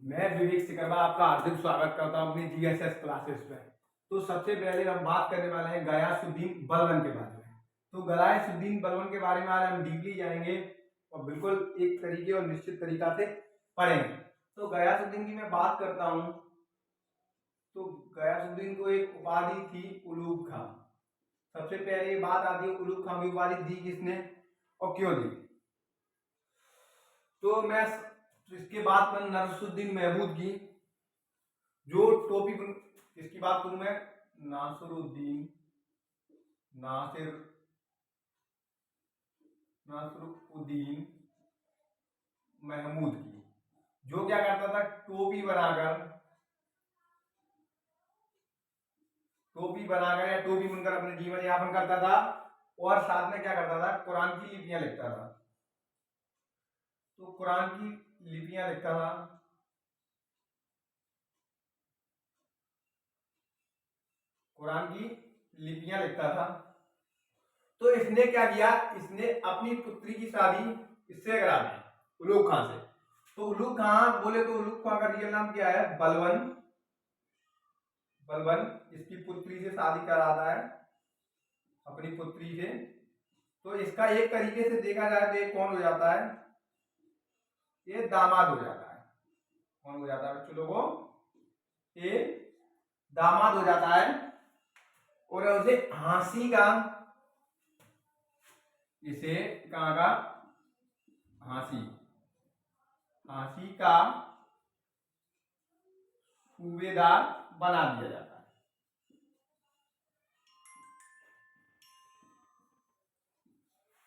मैं विवेक सिकरवा आपका हार्दिक स्वागत करता हूं अपनी जीएसएस क्लासेस में। तो सबसे पहले हम बात करने वाले हैं गयासुद्दीन बलबन के बारे में। तो गयासुद्दीन बलबन के बारे में आज हम डीपली जाएंगे और बिल्कुल एक तरीके और निश्चित तरीका से पढ़ेंगे। तो गयासुद्दीन की मैं बात करता हूं तो गयासुद्दीन को एक उपाधि थी उलूग खां। सबसे पहले ये बात आती है उलूग खां की उपाधि दी किसने और क्यों दी। तो मैं इसके बाद में नसरुद्दीन महमूद की जो टोपी इसकी बात करूं मैं नासरुद्दीन नासरुद्दीन महमूद की, जो क्या करता था टोपी बनाकर या टोपी बुनकर अपने जीवन यापन करता था और साथ में क्या करता था कुरान की लिपियां लिखता था। तो कुरान की लिपियां लिखता था। कुरान की लिपियां लिखता था। तो इसने क्या किया, इसने अपनी पुत्री की शादी इससे करा दी उलूग खां से। तो उलूग खां बोले तो उलूग खां का रियल नाम क्या है, बलबन। इसकी पुत्री से शादी कराता है अपनी पुत्री से। तो इसका एक तरीके से देखा जाए तो ये कौन हो जाता है, ये दामाद हो जाता है। कौन हो जाता है बच्चों लोगों, ये दामाद हो जाता है। और उसे इसे कहां का झांसी का सूबेदार बना दिया जाता है।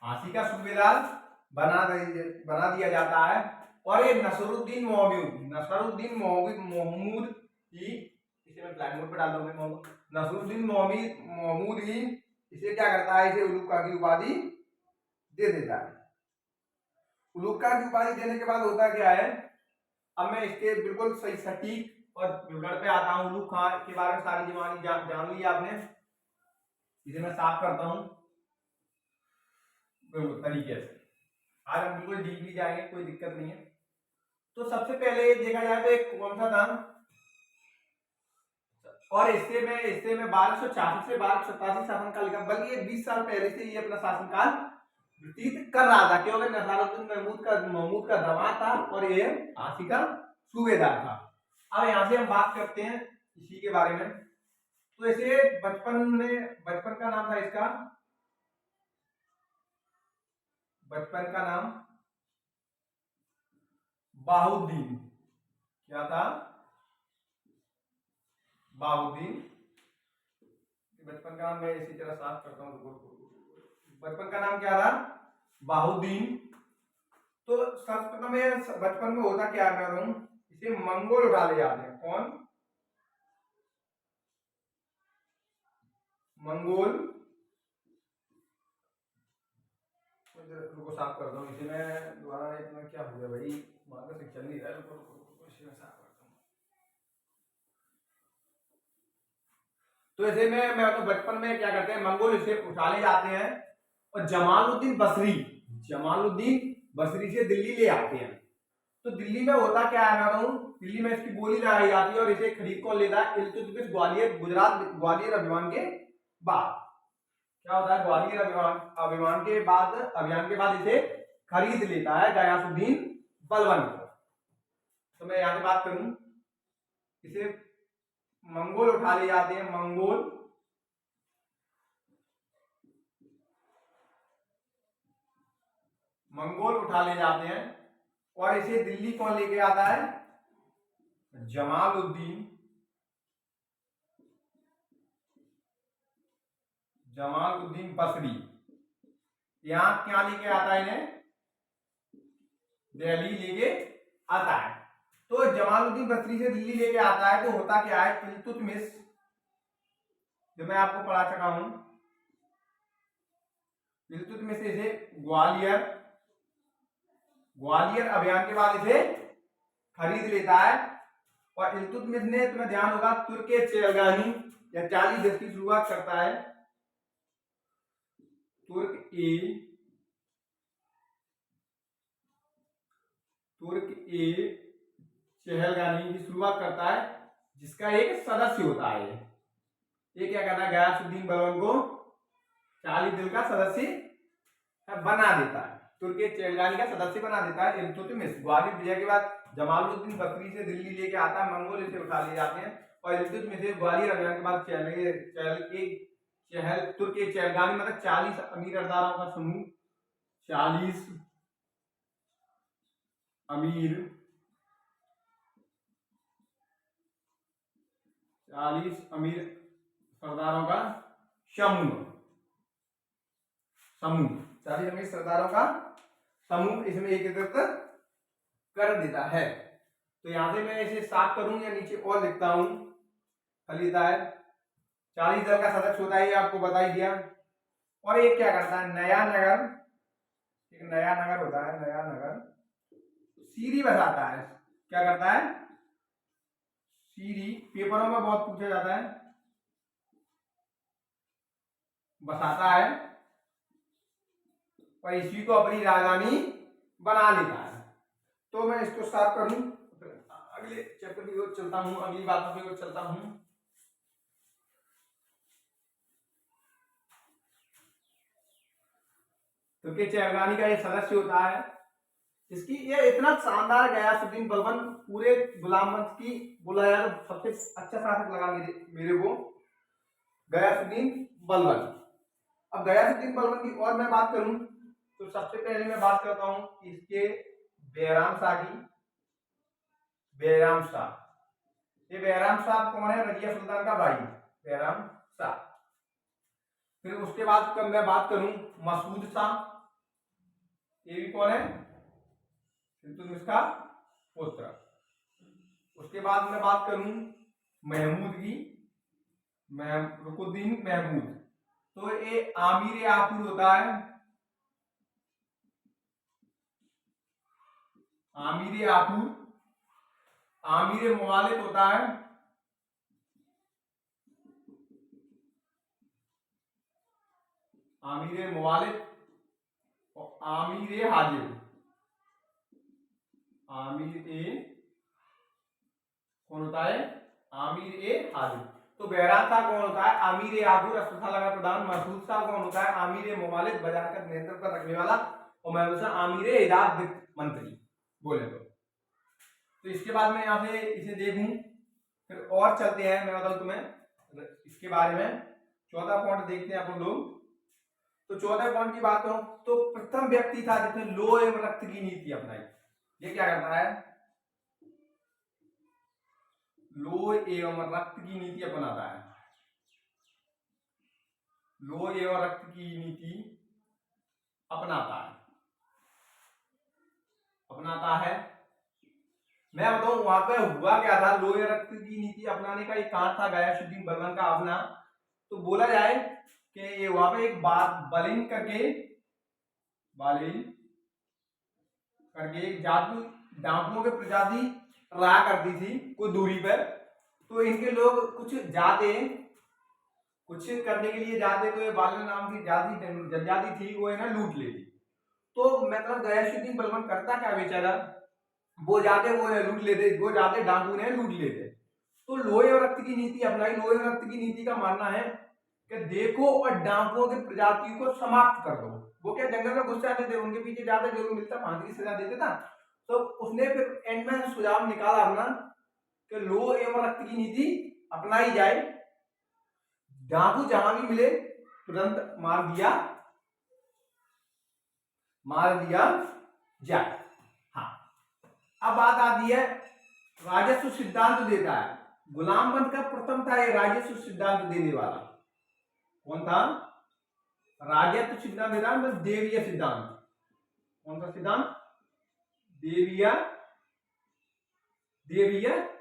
झांसी का सूबेदार बना दिया जाता है। और ये नसरुद्दीन महमूद ही, इसे मैं ब्लैक बोर्ड पे डाल दूंगा। नसरुद्दीन महमूद ही इसे क्या करता है, इसे उलूग खां की उपाधि दे देता है। उलूग खां की उपाधि देने के बाद होता क्या है, अब मैं इसके बिल्कुल सही सटीक और विवरण पे आता हूँ। उलूग खां के बारे में सारी जीवानी जान ली आपने। इसे मैं साफ करता हूँ बिल्कुल तरीके से। आज हम बिल्कुल डीपली जाएंगे, कोई दिक्कत नहीं है। तो सबसे पहले देखा जाए तो एक कौन सा था, और इससे मैं 1266 से 1287 शासनकाल का, बल्कि 20 साल पहले से ये अपना शासनकाल व्यतीत कर रहा था, क्योंकि नसरुद्दीन महमूद का दामाद था और ये झांसी का सूबेदार था। अब यहाँ से हम बात करते हैं इसी के बारे में। तो इसे बचपन का नाम था इसका, बचपन का नाम बाहुद्दीन। क्या था, बाहुद्दीन। बचपन का नाम मैं इसी तरह साफ करता हूँ। बचपन का नाम क्या था, बाहुद्दीन। तो सर्वप्रथम बचपन में होता क्या है, इसे मंगोल उठा ले जाते हैं। कौन, मंगोल। रुको साफ करता हूँ इसे मैं दोबारा। इतना क्या हो गया भाई, मार्ग से चल नहीं रहा है। रुको इसे मैं साफ करता हूँ। तो इसे मैं तो बचपन में क्या करते हैं, मंगोल इसे उठा ले जाते हैं और जमालुद्दीन बसरी से दिल्ली ले आते हैं। तो दिल्ली में होता क्या है, मैं कहूं दिल्ली में इसकी बोली लगाई जाती है और इसे खरीद कौन लेता है, इल्तुतमिश ग्वालियर अभियान के बाद। क्या होता है, ग्वालियर अभियान के बाद इसे खरीद लेता है गयासुद्दीन बलबन को। तो मैं यहाँ से बात करूं, इसे मंगोल उठा ले जाते हैं। मंगोल उठा ले जाते हैं और इसे दिल्ली कौन लेके आता है, जमालुद्दीन बसरी। यहां क्या लेके आता है, इन्हें दिल्ली लेके आता है। तो जमालुद्दीन बसरी से दिल्ली लेके आता है तो होता क्या है, इल्तुतमिश जो मैं आपको पढ़ा चुका हूं, इल्तुतमिश इसे ग्वालियर अभियान के बाद इसे खरीद लेता है। और इल्तुतमिश ने, तुम्हें ध्यान होगा, तुर्के चेरगानी या 40 देश की शुरुआत करता है। तुर्क ए चहलगामी की शुरुआत करता है, जिसका एक सदस्य होता है। ये क्या करता है, गयासुद्दीन बलबन को 40 दिल का सदस्य बना देता है, तुर्की चहलगामी का सदस्य बना देता है। इल्तुतमिश ग्वालियर विजय के बाद जमालुद्दीन बकरी से दिल्ली लेके आता है, मंगोल इसे उठा ले जाते हैं, और इल्तुतमिश ग्वालियर अभियान के बाद तुर्की चहलगामी मतलब 40 अमीर सरदारों का समूह, 40 अमीर 40 अमीर सरदारों का समूह 40 अमीर सरदारों का समूह इसमें एकत्रित कर देता है। तो यहां से मैं इसे साफ करूं या नीचे और लिखता हूं, खलीदा है 40 दल का सदस्य होता है, ये आपको बता ही दिया। और ये क्या करता है, नया नगर, एक नया नगर होता है, नया नगर सीरी बसाता है। क्या करता है, सीरी, पेपरों में बहुत पूछा जाता है, बसाता है और इसी को अपनी राजधानी बना लेता है। तो मैं इसको साफ करूं, अगले चैप्टर की ओर चलता हूं, अगली बातों की ओर चलता हूं। तो के चहलगामी का ये सदस्य होता है, इसकी ये इतना शानदार गयासुद्दीन बलबन पूरे गुलाम वंश की बोला यार सबसे अच्छा शासक लगा मेरे को गयासुद्दीन बलबन। अब गयासुद्दीन बलबन की और मैं बात करूं तो सबसे पहले मैं बात करता हूं इसके बैराम शाह की। बैराम शाह, ये बैराम शाह कौन है, रजिया सुल्तान का भाई बैराम शाह। फिर उसके बाद मैं बात करूं मसूद शाह, ये भी कौन है, इसका पुत्र। उसके बाद मैं बात करूं महमूद की, रुकुद्दीन महमूद, तो ये आमिर आकुर होता है, आमिर आकुर, आमिर मुवालिद होता है, आमिर मुवालिद और आमिर हाजिर। आमिर ए कौन होता है, आमिर ए हाजिर। तो बैराम शाह कौन होता है, आमिर ए आबूर अस्पताल लगा प्रधान। मसूद शाह कौन होता है, आमिर ए मुवालिद बाजार का नियंत्रण पर रखने वाला। और महमूद शाह आमिर ए इदाद वित्त मंत्री बोले तो इसके बाद में यहाँ से इसे देखूं, फिर और चलते हैं, मैं बताऊं तुम्हें इसके बारे में। 14 पॉइंट देखते हैं अपन लोग। तो 14 पॉइंट की बात करूं तो प्रथम व्यक्ति था जिसने लो एवं रक्त की नीति अपनाई। ये क्या करता है, लो एवं रक्त की नीति अपनाता है, लो एवं रक्त की नीति अपनाता है। मैं बताऊं वहां पे हुआ क्या था, लो एवं रक्त की नीति अपनाने का एक कारण था गयासुद्दीन बलबन का अपना। तो बोला जाए कि ये वहां पे एक बात बलिन करके एक जादू डाकुओं की प्रजाति रहा करती थी कुछ दूरी पर। तो इनके लोग कुछ जाते, कुछ करने के लिए जाते, तो ये बालन नाम की जनजाति थी, वो है ना लूट लेती। तो मतलब गयासुद्दीन बलबन करता क्या बेचारा, वो जाते वो लूट लेते, वो जाते डाकू ने लूट लेते। तो लोहे और रक्त की नीति अपनाई। लोहे और रक्त की नीति का मानना है कि देखो और डाकुओं की प्रजाति को समाप्त कर दो। वो क्या जंगल में घुस जाते थे, उनके पीछे जाते, जो भी मिलता फांसी की सजा देते था। तो उसने फिर एंड में सुझाव निकाला अपना कि लोह एवं रक्त की नीति अपनाई जाए, डाकू जहां भी मिले तुरंत मार दिया जाए। हाँ, अब बात आती है राजस्व सिद्धांत देता है। गुलाम बंद का प्रथम था ये राजस्व सिद्धांत देने वाला, कौन था, राजस्व सिद्धांत देता है, देवीय सिद्धांत। कौन सा सिद्धांत, देवीय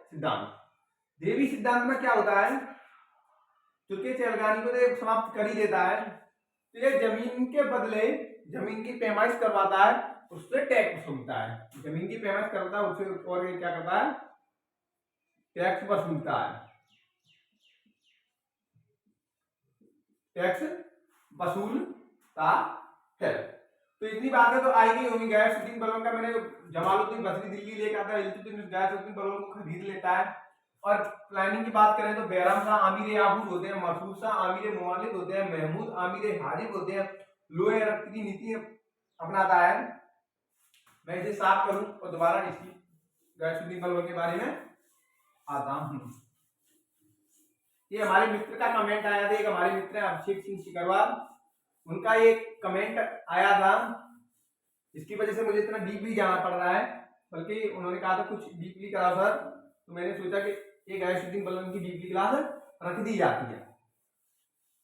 सिद्धांत। देवी सिद्धांत में क्या होता है, चूंकि चहलगामी को तो समाप्त कर ही देता है, तो ये जमीन के बदले जमीन की पैमाइश करवाता है, उससे टैक्स वसूलता है। जमीन की पैमाइश करवाता है उससे, और ये क्या करता है, टैक्स वसूलता है, टैक्स वसूलता है। तो इतनी बातें तो आई गई होंगी। गयासुद्दीन बलबन का मैंने जमालुद्दीन बसरी दिल्ली लेके आता है, इल्तुतमिश गयासुद्दीन बलबन को खरीद लेता है। और प्लानिंग की बात करें तो बैराम शाह आमिर याकूत होते हैं, मसूद शाह आमिर मुवालिद होते हैं, महमूद आमिर हाजिब होते हैं, लोहे रक्त की नीति अपनाता है। मैं इसे साफ करूं और दोबारा इसी गयासुद्दीन बलबन के बारे में आता हूं। ये हमारे मित्र का कमेंट आया था, एक हमारे मित्र हैं अभिषेक सिंह शिकरवाल, उनका एक कमेंट आया था, इसकी वजह से मुझे इतना डीपली जाना पड़ रहा है। बल्कि उन्होंने कहा था कुछ डीपली करा सर, तो मैंने सोचा कि एक गयासुद्दीन बलबन की डीपली क्लास रख दी जाती है।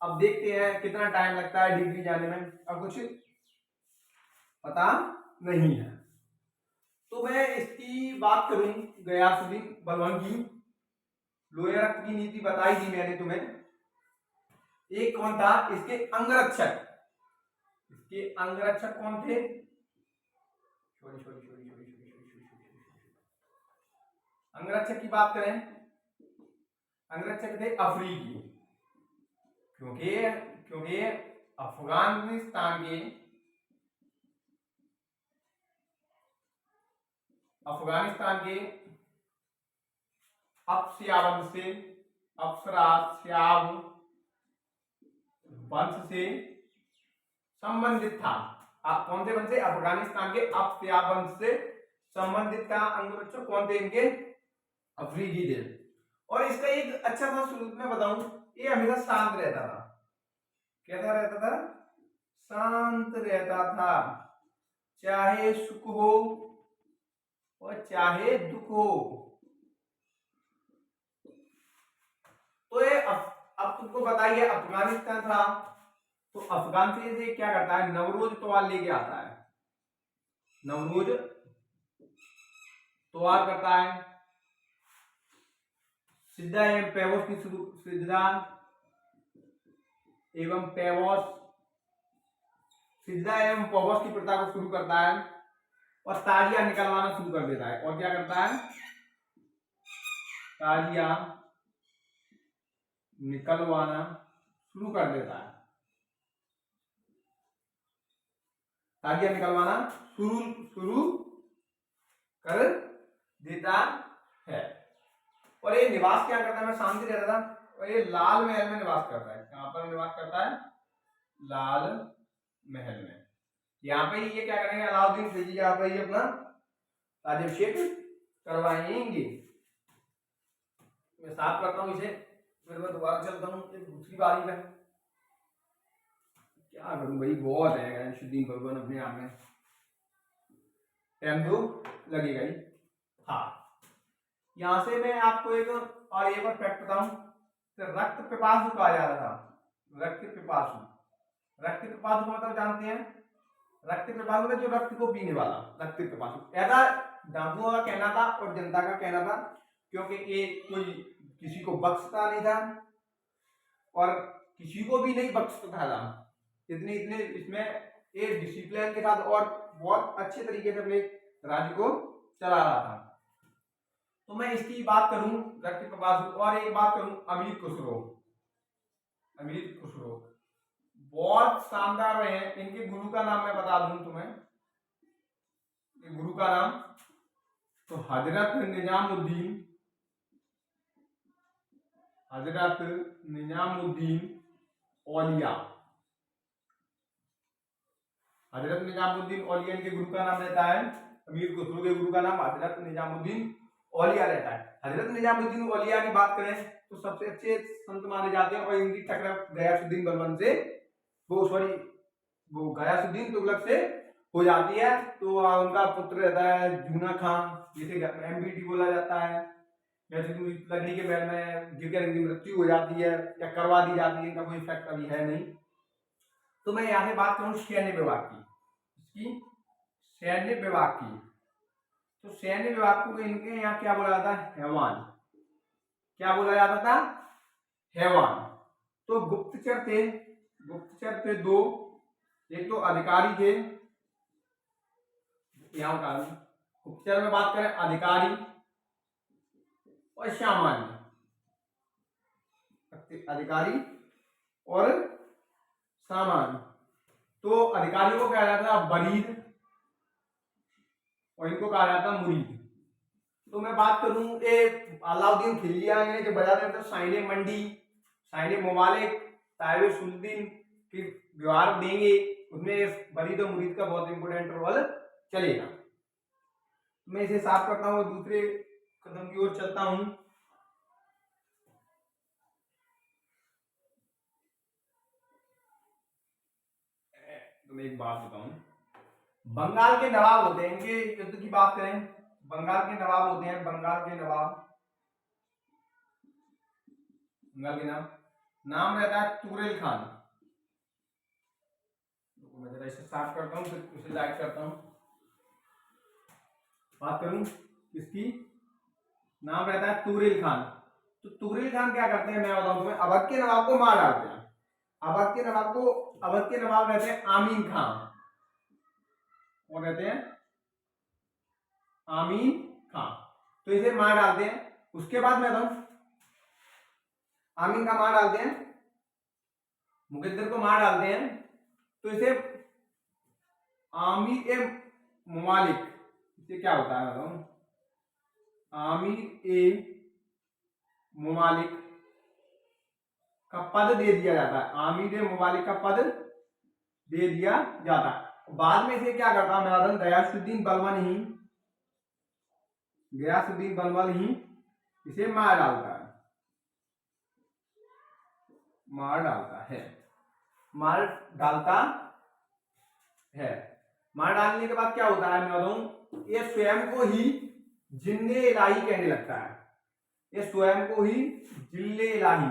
अब देखते हैं कितना टाइम लगता है डीपली जाने में, अब कुछ पता नहीं है। तो मैं इसकी बात करूं गयासुद्दीन बलबन की, लोहे रक्त की नीति बताई थी मैंने तुम्हें। एक कौन था इसके अंगरक्षक, इसके अंगरक्षक कौन थे? अंगरक्षक की बात करें, अंगरक्षक थे अफ्रीकी, क्योंकि अफगानिस्तान के अफस्याब से, अफसरास्याब वंश से संबंधित था। कौन से वंश से? अफगानिस्तान के अफस्याब वंश से संबंधित था। अंगरक्षक कौन थे इनके? अफ्रीकी थे। और इसका एक अच्छा सा स्रोत मैं बताऊं, ये हमेशा शांत रहता था। कैसा रहता था? शांत रहता था, चाहे सुख हो और चाहे दुख हो। तो ये अब तुमको बताइए, अफगानिस्तान था तो अफगान से क्या करता है? नवरोज तोवाल लेके आता है, नवरोज तोवार करता है, सिद्धा एवं पैवोस की सिद्धा एवं पैवोस, सिद्धा एवं पैवोस की प्रथा को शुरू करता है और तालियां निकलवाना शुरू कर देता है। और क्या करता है? तालियां निकलवाना शुरू कर देता है, तालियां निकलवाना शुरू कर देता है। और ये निवास क्या करता है? मैं शांति रहता था, और ये लाल महल में निवास करता है। कहां पर निवास करता है? लाल महल में। यहाँ पे ये क्या करेंगे? अलाउद्दीन खिलजी यहाँ पे अपना राज्याभिषेक करवाएंगे। मैं साफ करता हूँ इसे, फिर मैं दोबारा चलता हूँ दूसरी बारी में। क्या करूं भाई, बहुत है गयासुद्दीन बलबन अपने आप में, टाइम तो लगेगा ही। हाँ, यहां से मैं आपको एक और फैक्ट बताऊं, तो रक्त पिपासु कहा जा रहा था, रक्त पिपासु। रक्त पिपासु मतलब जानते हैं? रक्त पिपासु जो रक्त को पीने वाला, रक्त पिपासु। ऐसा डाकुओं का कहना था और जनता का कहना था, क्योंकि ये कोई किसी को बख्शता नहीं था और किसी को भी नहीं बख्शता था। इतने इसमें एक डिसिप्लिन के साथ और बहुत अच्छे तरीके से अपने राज्य को चला रहा था। तो मैं इसकी बात करूं रक्त पिपासु, और एक बात करूं अमीर खुसरो। अमीर खुसरो बहुत शानदार रहे हैं। इनके गुरु का नाम मैं बता दूं तुम्हें, गुरु का नाम तो हजरत निजामुद्दीन, हजरत निजामुद्दीन औलिया। हजरत निजामुद्दीन औलिया इनके गुरु का नाम रहता है। अमीर खुसरो के गुरु का नाम हजरत निजामुद्दीन औलिया रहता है। हजरत निजामुद्दीन औलिया की बात करें तो सबसे अच्छे संत माने जाते हैं, और इनकी टक्कर गयासुद्दीन बलबन से, वो गयासुद्दीन तुगलक से हो जाती है। तो उनका पुत्र रहता है जूना खान, जिसे एमबीटी बोला जाता है। लकड़ी के महल में गिरकर इनकी मृत्यु हो जाती है या करवा दी जाती है, इनका कोई इफेक्ट अभी है नहीं। तो मैं यहाँ से बात करूं सैन्य विभाग की, इसकी सैन्य विभाग की। तो सैन्य विभाग को इनके यहाँ क्या बोला जाता है? हैवान। क्या बोला जाता था? हैवान। तो गुप्तचर थे दो, एक तो अधिकारी थे, यहाँ का गुप्तचर में बात करें अधिकारी और सामान्य, अधिकारी और सामान्य। तो अधिकारियों को कहा जाता है बरीद और इनको कहा जाता है मुरीद। तो मैं बात करूं ये अलाउद्दीन खिलजिया ने जो बजाते थे शाहीन मंडी, शाहीन ममालिक, ताइब सुल्तान की व्यवहार देंगे, उसमें बरीद और मुरीद का बहुत इंपोर्टेंट रोल चलेगा। मैं इसे साफ करता हूं और दूसरे कदम की ओर चलता हूं। तो मैं एक बात बताऊं, बंगाल के नवाब होते हैं, इनके युद्ध की बात करें, बंगाल के नवाब होते हैं, बंगाल के नवाब, बंगाल के नाम रहता है तुगरेल खान। मैं जरा इसे साफ करता हूं फिर उसे लाइक करता हूं। बात करूं इसकी, नाम रहता है तुगरेल खान। तो तुगरेल खान क्या करते हैं मैं बताऊं तुम्हें, अवध के नवाब को मार डालते हैं। अवध के नवाब रहते हैं आमीन खान, वो रहते हैं आमीन खान, तो इसे मार डालते हैं। उसके बाद मैं बताऊं, आमीन का मार डालते हैं, मुकद्दर को मार डालते हैं, तो इसे आमीर ए ममालिक, इसे क्या होता है बताऊं, आमीर ए ममालिक का पद दे दिया जाता है, आमीर ए ममालिक का पद दे दिया जाता है। बाद में इसे क्या करता है गयासुद्दीन बलबन ही इसे मार डालता है, मार डालता है। मार डालने के बाद क्या होता है मैं बताऊं, ये स्वयं को ही जिन्ने इलाही कहने लगता है, ये स्वयं को ही जिल्ले इलाही,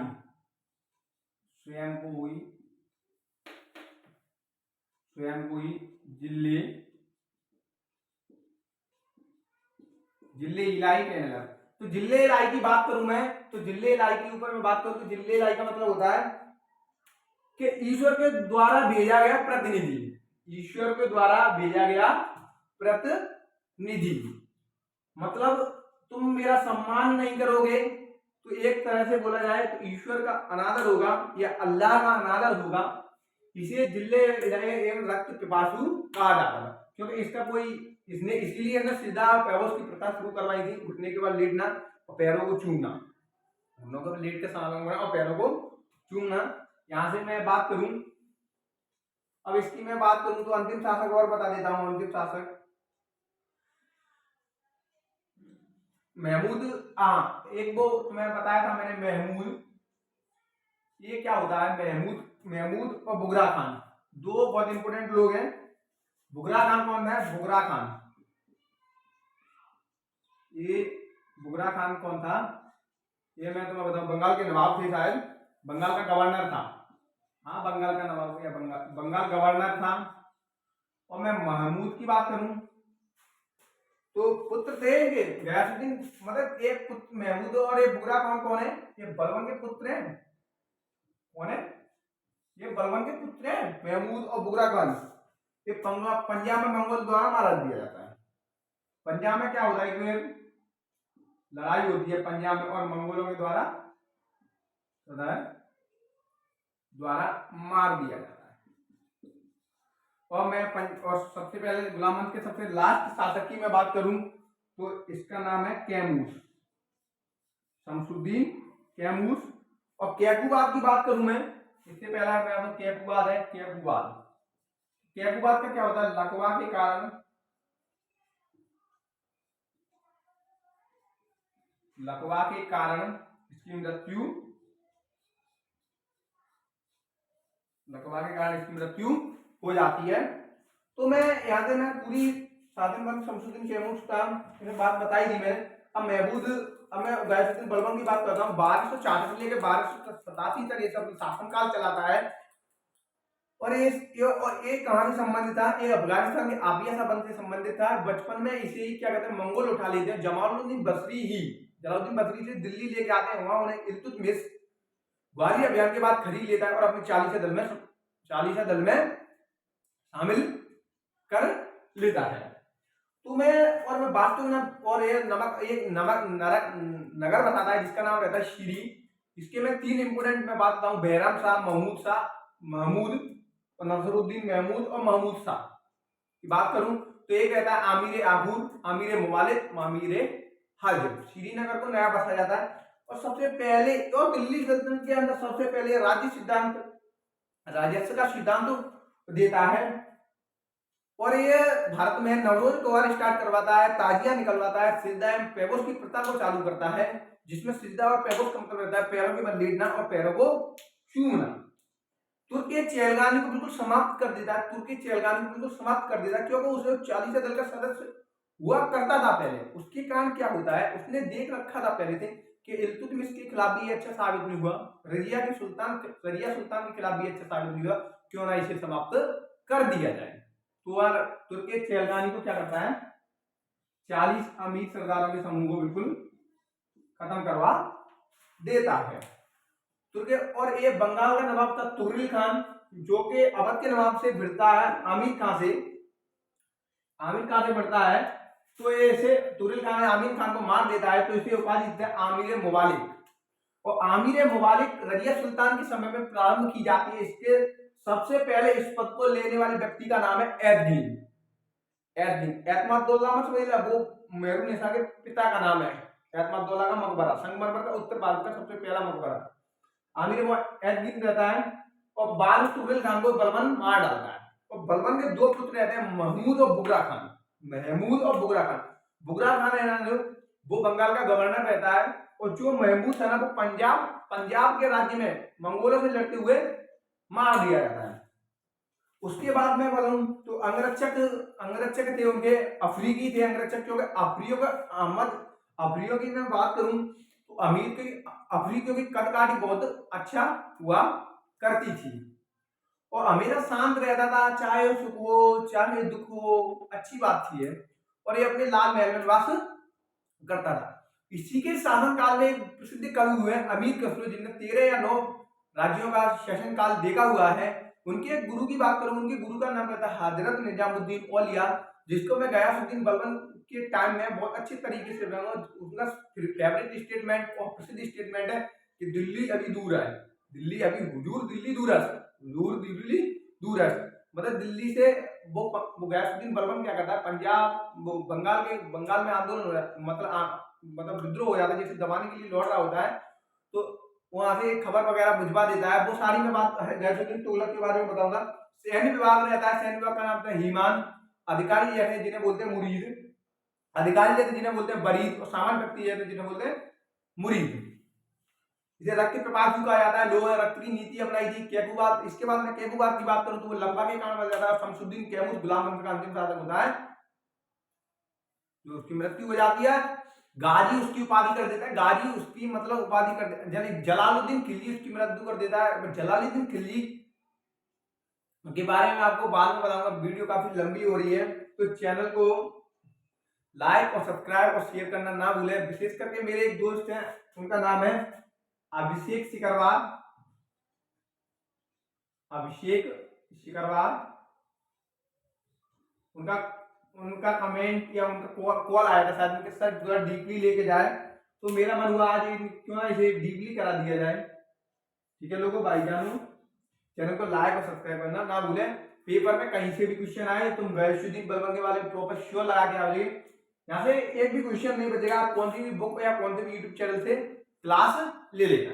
स्वयं को ही जिल्ले इलाही कहने लगा। तो जिल्ले इलाही की बात करूं मैं, तो जिल्ले इलाही के ऊपर मैं बात करूं तो जिल्ले इलाही का मतलब होता है कि ईश्वर के द्वारा भेजा गया प्रतिनिधि, ईश्वर के द्वारा भेजा गया प्रतिनिधि। मतलब तुम मेरा सम्मान नहीं करोगे तो एक तरह से बोला जाए तो ईश्वर का अनादर होगा या अल्लाह का अनादर होगा। इसे जिल्ले एवं रक्त पिपासु कहा जाता था, क्योंकि इसने इसीलिए ना सीधा पैरों की प्रथा शुरू करवाई थी, उठने के बाद लेटना और पैरों को चूमना, हम लोग को लेट के सामान और पैरों को चूमना। यहां से मैं बात करूं, अब इसकी मैं बात करूं तो अंतिम शासक और बता देता हूं, अंतिम शासक महमूद, एक वो तुम्हें बताया था मैंने महमूद, ये क्या होता है महमूद और बुगरा खान, दो बहुत इंपोर्टेंट लोग हैं। बुगरा खान कौन है, बुगरा खान, ये बुगरा खान कौन था, ये मैं तुम्हें बताऊं, बंगाल के नवाब थे शायद, बंगाल का गवर्नर था, हाँ बंगाल का नवाब या बंगाल गवर्नर था। और मैं महमूद की बात करूं तो पुत्र थे इनके गयासुद्दीन, मतलब एक पुत्र महमूद और ये बुगरा खान कौन है, ये बलबन के पुत्र हैं। कौन है, ये बलबन के पुत्र हैं महमूद और बुगरा खान। ये पंजाब में मंगोल द्वारा मारा दिया जाता है। पंजाब में क्या होता है कि लड़ाई होती है पंजाब में और मंगोलों के द्वारा मार दिया जाता है। और सबसे पहले गुलामत के सबसे लास्ट शासक की मैं बात करूं तो इसका नाम है कैमूस, शमसुद्दीन कैमूस। और कैकुबाद की बात करूं मैं, इससे पहला कैकुबाद है, कैकुबाद का क्या होता है, लकवा के कारण इसकी मृत्यु हो जाती है। तो मैं यहाँ से मैं पूरी शमसुद्दीन कैमूस का बात बताई थी मैंने। अब मैं गयासुद्दीन बलबन की बात करता हूँ। 1266 से लेकर 1287 तक ये सब शासनकाल चलाता है। और ये कहां से संबंधित था, ये अफगानिस्तान के आबिया संबंध से संबंधित था। बचपन में इसे ही क्या कहते हैं मंगोल उठा लेते हैं। जलालुद्दीन बसरी से दिल्ली लेके आते हैं, वहां उन्हें इल्तुतमिश ग्वालियर अभियान के बाद खरीद लेता है और अपने 40 दल में शामिल कर लेता है। तो मैं बात करूं ना, और ये नगर बताता है जिसका नाम रहता है शीरी। इसके मैं 3 इंपोर्टेंट मैं बात बताऊं, बैराम शाह, महमूद और नसरुद्दीन महमूद और महमूद शाह की बात करूं तो एक रहता है आमिर आबूर, आमिर मुवालिद, आमिर हाजिर। श्रीनगर को नया बसाया जाता है और सबसे पहले और दिल्ली सल्तनत के अंदर सबसे पहले राज्य सिद्धांत, राजस्व का सिद्धांत देता है और ये भारत में नवरोज त्योहार स्टार्ट करवाता है, ताजिया निकलवाता है, सिद्धा एवं पैगोज की प्रथा को चालू करता है, जिसमें सिद्धा और पैगोज का मतलब रहता है पैरों के बल लेटना और पैरों को चूमना। तुर्की चेलगानी को बिल्कुल समाप्त कर देता है, तुर्की चेलगानी को बिल्कुल समाप्त कर देता है क्योंकि उसे 40 दल का सदस्य हुआ करता था पहले। उसके कारण क्या होता है, उसने देख रखा था पहले से कि इल्तुतमिश के खिलाफ भी अच्छा साबित नहीं हुआ, रजिया सुल्तान के खिलाफ भी अच्छा साबित नहीं हुआ, क्यों ना इसे समाप्त कर दिया जाए। तो तुर्की चेलगानी को क्या करता है, 40 अमीर सरदारों के समूह को बिल्कुल खत्म करवा देता है। तुर्की और ये बंगाल का नवाब था तुगरिल खान, जो कि अवध के नवाब से भिड़ता है, आमिर खान से भिड़ता है। तो ऐसे तुगरिल खान आमिर खान को मार देता है, तो इसे उपाधि देते हैं आमिर मुवालिक। और आमिर मुवालिक रजिया सुल्तान के समय में प्रारंभ की जाती है। इसके सबसे पहले इस पद को लेने वाले व्यक्ति का नाम है एतमादुल्लाह वो मेहरुनिसा के पिता का नाम है। एतमादुल्लाह का मकबरा संगमरमर का उत्तर भारत का सबसे पहला मकबरा आमिर एतदीन रहता है। और बाद में तुगरिल खान को बलबन मार डालता है। और बलबन के दो पुत्र रहते हैं महमूद और बुगरा खान। बुगरा खान है ना, वो बंगाल का गवर्नर रहता है। और जो महमूद है ना, वो पंजाब के राज्य में मंगोलों से लड़ते हुए मार दिया जाता है। उसके बाद में बोलूं तो अंगरक्षक थे उनके, अफ्रीकी थे अंगरक्षक, क्योंकि अफ्रीकियों की मैं बात करूं तो अफ्रीकियों की कदकाठी बहुत अच्छा हुआ करती थी और हमेशा शांत रहता था, चाहे सुख हो चाहे दुख हो, अच्छी बात थी। और ये अपने लाल महल में निवास करता था। इसी के शासन काल में प्रसिद्ध कवि हुए अमीर खसरो, जिनने 13 या 9 राज्यों का शासन काल देखा हुआ है। उनके गुरु की बात करूं, उनके गुरु का नाम रहता है हजरत निजामुद्दीन औलिया, जिसको मैं गयासुद्दीन बलबन के टाइम में बहुत अच्छे तरीके से उनका फेवरेट स्टेटमेंट और प्रसिद्ध स्टेटमेंट है कि दिल्ली अभी दूर है, दिल्ली अभी दिल्ली दूर है। मतलब दिल्ली से वो गयासुद्दीन बलबन क्या करता है, बंगाल में आंदोलन हो जाता, मतलब विद्रोह हो जाता है, जैसे दबाने के लिए लौट रहा होता है, तो वहां से खबर वगैरह भिजवा देता है। वो सारी मैं बात गैसुद्दीन तुगलक के बारे में बताऊंगा। सैन्य विभाग रहता है, सैन्य विभाग का नाम था हीमान। अधिकारी रहते हैं जिन्हें बोलते हैं मुरीद, अधिकारी रहते जिन्हें बोलते हैं बरीद, और सामान्य व्यक्ति रहते जिन्हें बोलते हैं मुरीद। इसे रक्त प्रपात कहा जाता है। लोह रक्त की नीति अपनाई थी कैबूबाद। इसके बाद में कैबूबाद की बात करूं तो वो लंबा के कारण बन जाता है। शमसुद्दीन कैमूर गुलाम वंश का अंतिम शासक होता है, जो उसकी मृत्यु हो जाती है। गाजी उसकी उपाधि कर देता है, गाजी उसकी मतलब उपाधि कर देता है। जलालुद्दीन खिलजी उसकी मृत्यु कर देता है। जलालुद्दीन खिलजी के बारे में आपको बाद में बताऊंगा, वीडियो काफी लंबी हो रही है, तो चैनल को लाइक और सब्सक्राइब और शेयर करना ना भूलें। विशेष करके मेरे एक दोस्त हैं, उनका नाम है अभिषेक शिकरवार, उनका कमेंट या उनका कॉल आया था शायद, उनके साथ थोड़ा डीपली लेके जाए, तो मेरा मन हुआ आज क्यों ना इसे डीपली करा दिया जाए। ठीक है लोगों, भाईजानों, चैनल को लाइक और सब्सक्राइब करना ना भूलें। पेपर में कहीं से भी क्वेश्चन आए, तुम गयासुद्दीन बलबन के बारे में प्रॉपर श्योर लगा के आओगे। यहाँ से एक भी क्वेश्चन नहीं बचेगा, आप कौन सी भी बुक या कौन से भी यूट्यूब चैनल से क्लास ले लेना।